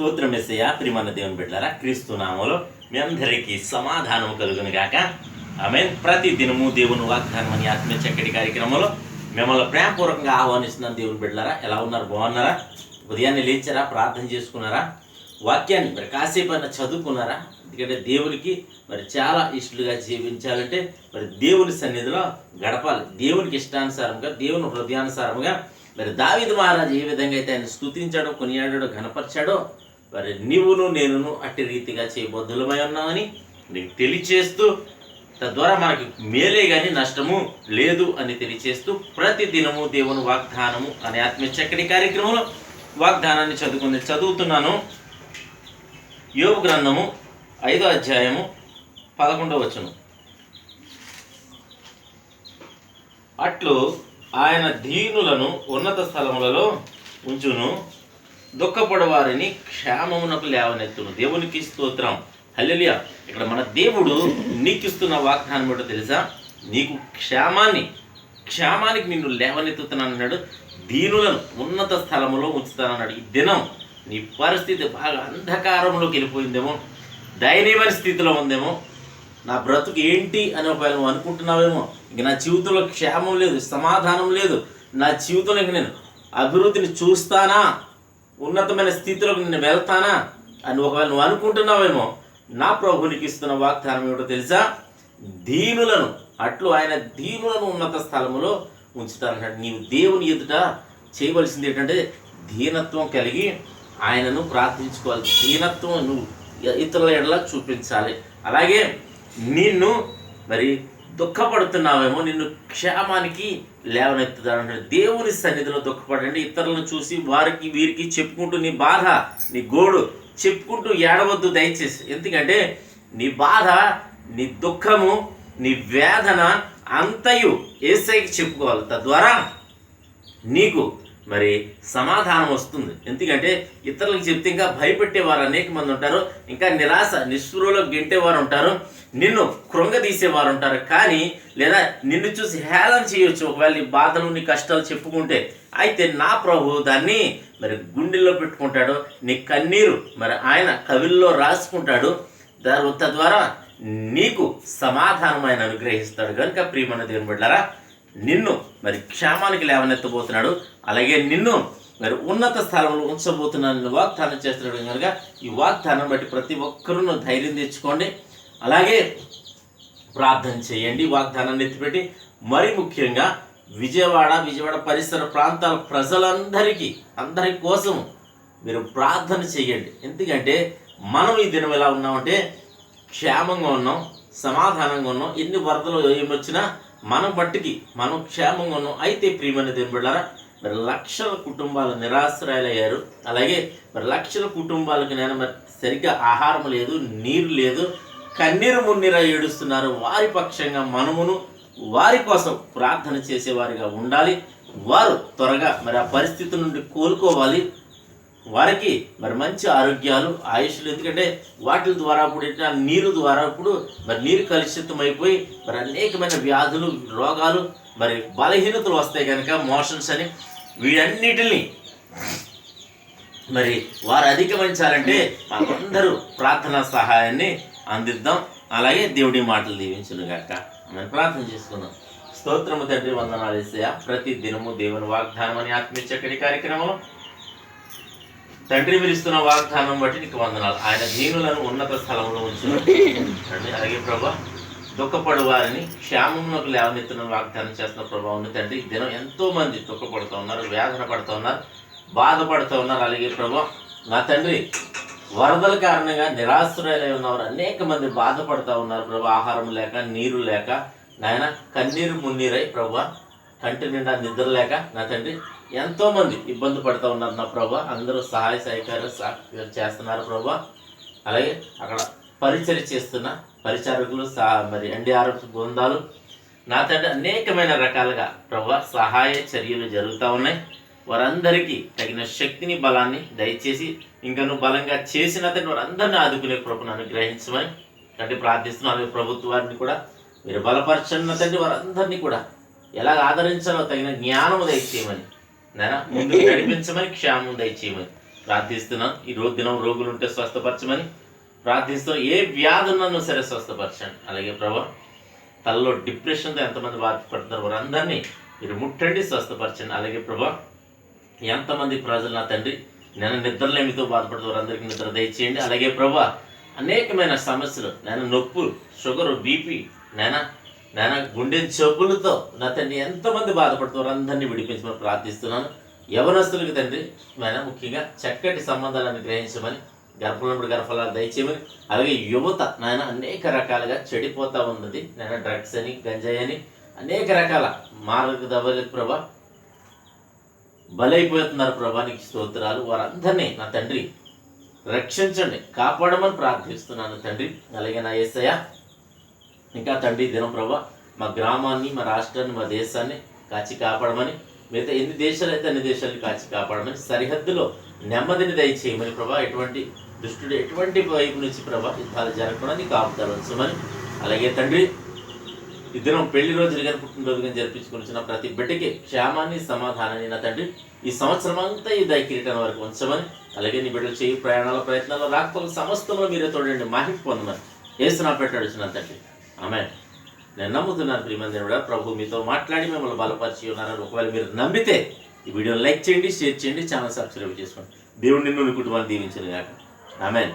స్తోత్రం యేసయ్యా. ప్రియమైన దేవుని బిడ్డలారా, క్రీస్తు నామములో మీ అందరికీ సమాధానం కలుగును గాక. ఆమేన్. ప్రతి దినము దేవుని వాగ్దానం అని ఆత్మీయ చక్కటి కార్యక్రమంలో మిమ్మల్ని ప్రేమపూర్వకంగా ఆహ్వానిస్తున్నాను. దేవుని బిడ్డలారా, ఎలా ఉన్నారు? బాగున్నారా? ఉదయాన్నే లేచారా? ప్రార్థన చేసుకున్నారా? వాక్యాన్ని మరి కాసేపు అయినా చదువుకున్నారా? ఎందుకంటే దేవునికి మరి చాలా ఇష్టలుగా జీవించాలంటే మరి దేవుని సన్నిధిలో గడపాలి. దేవునికి ఇష్టానుసారంగా, దేవుని హృదయానుసారంగా మరి దావీదు మహారాజు ఏ విధంగా అయితే ఆయన స్తుతించాడో, కొనియాడాడో, ఘనపరిచాడో మరి నీవును నేనును అట్టి రీతిగా చేయబద్ధులమై ఉన్నామని నీకు తెలియచేస్తూ, తద్వారా మనకి మేలే కానీ నష్టము లేదు అని తెలియచేస్తూ ప్రతి దినము దేవుని వాగ్దానము అనే ఆత్మీయ చక్కటి కార్యక్రమంలో వాగ్దానాన్ని చదువుతున్నాను. యోబు గ్రంథము 5వ అధ్యాయము 11వ వచనం. అట్లు ఆయన దీనులను ఉన్నత స్థలములలో ఉంచును, దుఃఖపడు వారిని క్షేమమునకు లేవనెత్తును. దేవునికి స్తోత్రం. హల్లెలూయా. ఇక్కడ మన దేవుడు నీకు ఇస్తున్న వాగ్దానం ఏంటో తెలుసా? నీకు క్షేమానికి నిన్ను లేవనెత్తుతానన్నాడు. దీనులను ఉన్నత స్థలములో ఉంచుతానన్నాడు. ఈ దినం నీ పరిస్థితి బాగా అంధకారంలోకి వెళ్ళిపోయిందేమో, దయనీయమైన స్థితిలో ఉందేమో. నా బ్రతుకు ఏంటి అని ఒకవేళ నువ్వు అనుకుంటున్నావేమో. ఇంక నా జీవితంలో క్షేమం లేదు, సమాధానం లేదు, నా జీవితంలో ఇంక నేను అభివృద్ధిని చూస్తానా, ఉన్నతమైన స్థితిలోకి నేను వెళ్తానా అని ఒకవేళ నువ్వు అనుకుంటున్నావేమో. నా ప్రభునికి ఇస్తున్న వాగ్దానం ఏమిటో తెలుసా? దీనులను, అట్లు ఆయన దీనులను ఉన్నత స్థలములో ఉంచుతారన్నాడు. నీవు దేవుని ఎదుట చేయవలసింది ఏంటంటే దీనత్వం కలిగి ఆయనను ప్రార్థించుకోవాలి. దీనత్వం నువ్వు ఇతరుల ఎడలా చూపించాలి. అలాగే నిన్ను మరి దుఃఖపడుతున్నావేమో, నిన్ను క్షేమానికి లేవనెత్తుతాడంటాడు. దేవుని సన్నిధిలో దుఃఖపడండి. ఇతరులను చూసి వారికి వీరికి చెప్పుకుంటూ నీ బాధ, నీ గోడు చెప్పుకుంటూ ఏడవద్దు దయచేసి. ఎందుకంటే నీ బాధ, నీ దుఃఖము, నీ వేదన అంతయు యేసయ్యకి చెప్పుకోవాలి. తద్వారా నీకు మరి సమాధానం వస్తుంది. ఎందుకంటే ఇతరులకు చెప్తే ఇంకా భయపెట్టేవారు అనేక మంది ఉంటారు, ఇంకా నిరాశ నిస్పృహలో గెంటేవారు ఉంటారు, నిన్ను కృంగదీసేవారు ఉంటారు. కానీ లేదా నిన్ను చూసి హేళన చేయొచ్చు ఒకవేళ నీ బాధలు, నీ కష్టాలు చెప్పుకుంటే. అయితే నా ప్రభు దాన్ని మరి గుండెల్లో పెట్టుకుంటాడు. నీ కన్నీరు మరి ఆయన కవిల్లో రాసుకుంటాడు. తద్వారా నీకు సమాధానం ఆయన అనుగ్రహిస్తాడు. కనుక ప్రియమైన దేవుని బిడ్డలారా, నిన్ను మరి క్షేమానికి లేవనెత్తబోతున్నాడు. అలాగే నిన్ను మరి ఉన్నత స్థలంలో ఉంచబోతున్నాను వాగ్దానం చేస్తున్నాడు. కనుక ఈ వాగ్దానం బట్టి ప్రతి ఒక్కరూ ధైర్యం తెచ్చుకోండి. అలాగే ప్రార్థన చేయండి. వాగ్దానాన్ని ఎత్తిపెట్టి మరి ముఖ్యంగా విజయవాడ పరిసర ప్రాంతాల అందరి కోసం మీరు ప్రార్థన చేయండి. ఎందుకంటే మనం ఈ దినం ఎలా ఉన్నామంటే క్షేమంగా ఉన్నాం, సమాధానంగా ఉన్నాం. ఎన్ని వరదలు ఏమొచ్చినా మనం బట్టికి మనం క్షేమంగా ఉన్నాం. అయితే ప్రియమైన దేవుని బిడ్డలారా, మరి లక్షల కుటుంబాలు నిరాశ్రయాలయ్యారు. అలాగే మరి లక్షల కుటుంబాలకు నేను మరి సరిగ్గా ఆహారం లేదు, నీరు లేదు, కన్నీరు మున్నీరా ఏడుస్తున్నారు. వారి పక్షంగా మనమును వారి కోసం ప్రార్థన చేసేవారిగా ఉండాలి. వారు త్వరగా మరి ఆ పరిస్థితి నుండి కోలుకోవాలి. వారికి మరి మంచి ఆరోగ్యాలు, ఆయుష్లు. ఎందుకంటే వాటి ద్వారా ఇప్పుడు నీరు ద్వారా ఇప్పుడు మరి నీరు కలుషితం అయిపోయి మరి అనేకమైన వ్యాధులు, రోగాలు, మరి బలహీనతలు వస్తాయి. కనుక మోషన్స్ అని వీటన్నిటిని మరి వారు అధిగమించాలంటే మనందరూ ప్రార్థనా సహాయాన్ని అందిద్దాం. అలాగే దేవుడి మాటలు దీవించును గాక. మనం ప్రార్థన చేసుకుందాం. స్తోత్రము తండ్రి, వందనాలు యేసయ్యా. ప్రతి దినము దేవుని వాగ్దానం అని ఆత్మీయ చక్కటి కార్యక్రమం తండ్రి మీరు ఇస్తున్న వాగ్దానం బట్టి నీకు వందనాలు. ఆయన దీనులను ఉన్నత స్థలంలో ఉంచును. అలాగే ప్రభా, దుఃఖపడు వారిని క్షేమంలోకి లేవనెత్తున వాగ్దానం చేస్తున్న ప్రభావం తండ్రి. ఈ దినం ఎంతో మంది దుఃఖపడుతూ ఉన్నారు, వేదన పడుతూ ఉన్నారు, బాధపడుతూ ఉన్నారు. అలాగే ప్రభా నా తండ్రి, వరదల కారణంగా నిరాశ్రయాలై ఉన్నవారు అనేక మంది బాధపడుతూ ఉన్నారు ప్రభా. ఆహారం లేక, నీరు లేక, నాయన కన్నీరు మున్నీరై ప్రభా, కంటి నిండా నిద్ర లేక నా తండ్రి ఎంతోమంది ఇబ్బంది పడుతూ ఉన్నారు నా ప్రభా. అందరూ సహాయ సహకారం చేస్తున్నారు ప్రభా. అలాగే అక్కడ పరిచర్య చేస్తున్న పరిచారకులు, మరి NDRF బృందాలు నా తండ్రి అనేకమైన రకాలుగా ప్రభా సహాయ చర్యలు జరుగుతూ ఉన్నాయి. వారందరికీ తగిన శక్తిని, బలాన్ని దయచేసి ఇంకా నువ్వు బలంగా చేసిన తండ్రి వారందరినీ ఆదుకునే కృపను అనుగ్రహించమని తండ్రి ప్రార్థిస్తున్నాను. అలాగే ప్రభుత్వాన్ని కూడా మీరు బలపరచన్న తండ్రి వారందరినీ కూడా ఎలా ఆదరించాలో తగిన జ్ఞానము దయచేయమని, ముందుకు నడిపించమని, క్షేమం దయచేయమని ప్రార్థిస్తున్నాను. ఈ రోజు దినం రోగులు ఉంటే స్వస్థపరచమని ప్రార్థిస్తున్నాను. ఏ వ్యాధి ఉన్నా సరే స్వస్థపరచండి. అలాగే ప్రభా తలలో డిప్రెషన్తో ఎంతమంది బాధపడుతున్నారు వారందరినీ మీరు ముట్టండి, స్వస్థపరచండి. అలాగే ప్రభా ఎంతమంది ప్రజలు నా తండ్రి నేను నిద్రలేమితో బాధపడుతున్న వారందరికీ నిద్ర దయచేయండి. అలాగే ప్రభా అనేకమైన సమస్యలు నేను నొప్పులు, షుగరు, బీపీ, నేను గుండె జబ్బులతో నా తండ్రి ఎంతమంది బాధపడుతున్నారు అందరినీ విడిపించమని ప్రార్థిస్తున్నాను. యవనస్తులకి తండ్రి ముఖ్యంగా చక్కటి సంబంధాలను గ్రహించమని, గర్భఫలాలు దయచేయమని, అలాగే యువత అనేక రకాలుగా చెడిపోతూ ఉన్నది. డ్రగ్స్ అని, గంజాయి అని అనేక రకాల మార్గదవలకు ప్రభా బలైపోతున్నారు. ప్రభా నీకు స్తోత్రాలు. వారందరినీ నా తండ్రి రక్షించండి, కాపాడమని ప్రార్థిస్తున్నాను తండ్రి. అలాగే నా యేసయ్య ఇంకా తండ్రి దినం ప్రభా మా గ్రామాన్ని, మా రాష్ట్రాన్ని, మా దేశాన్ని కాచి కాపాడమని, మిగతా ఎన్ని దేశాలు అయితే అన్ని దేశాలను కాచి కాపాడమని, సరిహద్దులో నెమ్మదిని దయచేయమని ప్రభా, ఎటువంటి దుష్టుడు ఎటువంటి వైపు నుంచి ప్రభా యుద్ధాలు జరగకుండా నీకు కాపుదలు ఉంచమని, అలాగే తండ్రి ఈ దినం పెళ్లి రోజులు కానీ పుట్టినరోజు కానీ జరిపించుకుని ప్రతి బిడ్డకి క్షేమాన్ని, సమాధానాన్ని నా తండ్రి ఈ సంవత్సరం అంతా ఈ దయకిరీటం వరకు ఉంచమని, అలాగే నీ బిడ్డలు చేయి ప్రయత్నాలు రాకపోతే సమస్తంలో మీరే తోడండి, మహిమ పొందమని యేసు నా పెట్టి అడుగుతున్నాను తండ్రి. ఆమె నేను నమ్ముతున్నాను ప్రియమైన దేవుడా, ప్రభు మీతో మాట్లాడి మిమ్మల్ని బలపరిచి ఉన్నారని ఒకవేళ మీరు నమ్మితే ఈ వీడియోని లైక్ చేయండి, షేర్ చేయండి, ఛానల్ సబ్స్క్రైబ్ చేసుకోండి. దేవుడు నిన్ను నీ కుటుంబాన్ని దీవించను గాక. ఆమెన్.